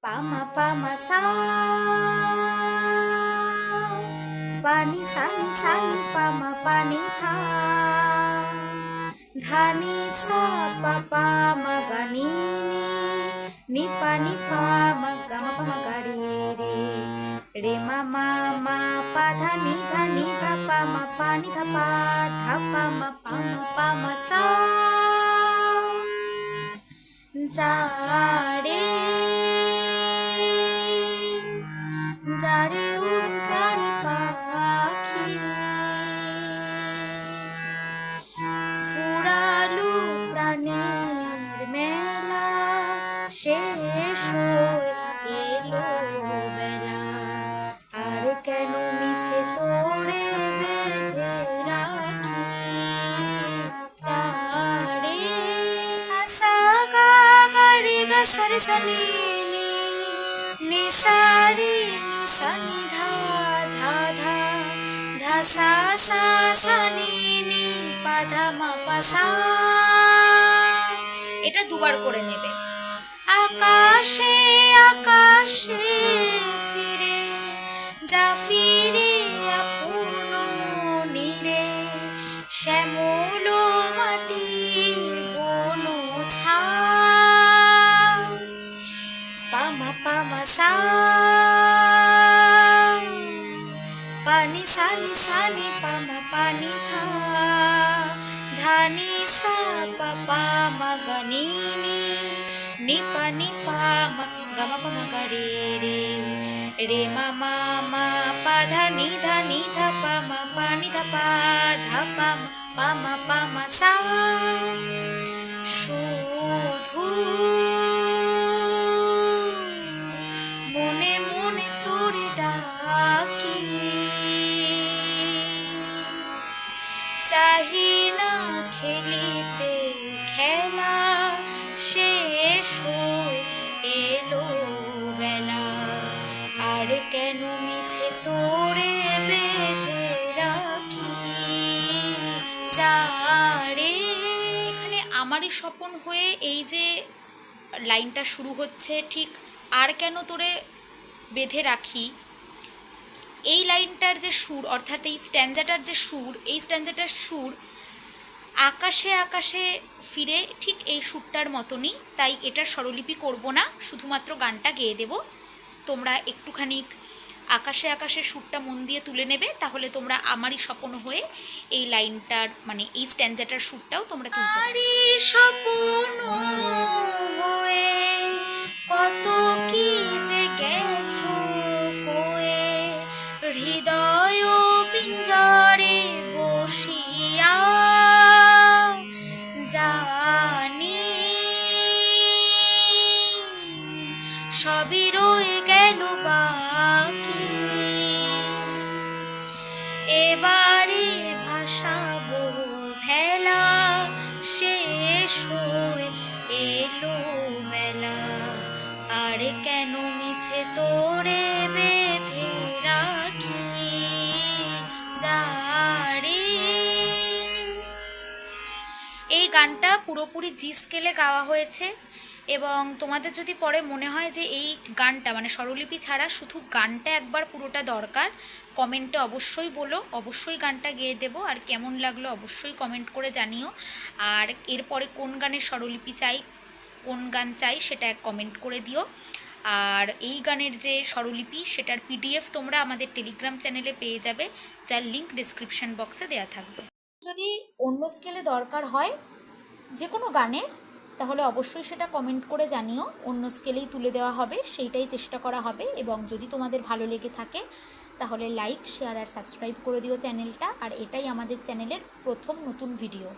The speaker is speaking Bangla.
Pama pama sa pani sani sani pama pani tha dhani sa pa pa ma ga ni pa ma ga ma pa ma ga re ma pa dha ni tha pa ma pa ni tha pa ma sa ja re যারে উড়ে যারে পাখি ফুরালু প্রাণের মেলা শেষ হয়ে এলো বেলা আর কেন মিছে তোরে বেঁধে রাখি যারে আসা গা গারে গা সারে সানি নিসারে নিসানি ধা ধা ধা ধা সা সা সা নি পা ধা মা পা সা। এটা দুবার করে নেবে। আকাশে আকাশে ফিরে যা ফিরে আপন নীরে শ্যামল মাটির বন ছা pama pama sa pani sani sani pama pani tha dhani sa pa pa ma ga ni pa ma ga ma pa ma ga re ma pa dha ni tha pa ni tha pa pa ma sa শুধু মনে মনে তোরে ডাকি চাহি না খেলিতে খেলা শেষ হয়ে এলো বেলা আর কেন মিছে তোরে বেঁধে রাখি যারে। এখানে আমারই স্বপন হয়ে এই যে লাইনটা শুরু হচ্ছে, ঠিক আর কেন তোরে বেঁধে রাখি, এই লাইনটার যে সুর অর্থাৎ এই স্ট্যান্জাটার যে সুর, এই স্ট্যান্জাটার সুর আকাশে আকাশে ফিরে ঠিক এই সুরটার মতনই, তাই এটার স্বরলিপি করব না, শুধুমাত্র গানটা গেয়ে দেব। তোমরা একটুখানি আকাশে আকাশে সুরটা মন দিয়ে তুলে নেবে, তাহলে তোমরা আমারই স্বপ্ন হয়ে এই লাইনটার মানে এই স্ট্যান্জাটার সুরটাও তোমরা তুলতে পারবে। স্বপ্ন হয়ে কত কি যে গেছো কয়ে হৃদয় পিঞ্জরে বসিয়া জানি সবই রয়ে গেল বাকি এবারে ভাসাবো ভেলা শেষ হয়ে এলো বেলা আর কেন মিছে তোরে বেঁধে রাখি যারে। এই গানটা পুরোপুরি জি স্কেলে গাওয়া হয়েছে এবং তোমাদের যদি পরে মনে হয় যে এই গানটা মানে স্বরলিপি ছাড়া শুধু গানটা একবার পুরোটা দরকার, কমেন্টে অবশ্যই বলো, অবশ্যই গানটা গেয়ে দেবো। আর কেমন লাগলো অবশ্যই কমেন্ট করে জানিও। আর এরপরে কোন গানের স্বরলিপি চাই, কোন গান চাই সেটা এক কমেন্ট করে দিও। আর এই গানের যে স্বরলিপি সেটার পিডিএফ তোমরা আমাদের টেলিগ্রাম চ্যানেলে পেয়ে যাবে, যার লিঙ্ক ডিসক্রিপশন বক্সে দেওয়া থাকবে। যদি অন্য স্কেলে দরকার হয় যে কোনো গানের, তাহলে অবশ্যই সেটা কমেন্ট করে জানিও, অন্য স্কেলেই তুলে দেওয়া হবে, সেইটাই চেষ্টা করা হবে। এবং যদি তোমাদের ভালো লেগে থাকে তাহলে লাইক, শেয়ার আর সাবস্ক্রাইব করে দিও চ্যানেলটা। আর এটাই আমাদের চ্যানেলের প্রথম নতুন ভিডিও।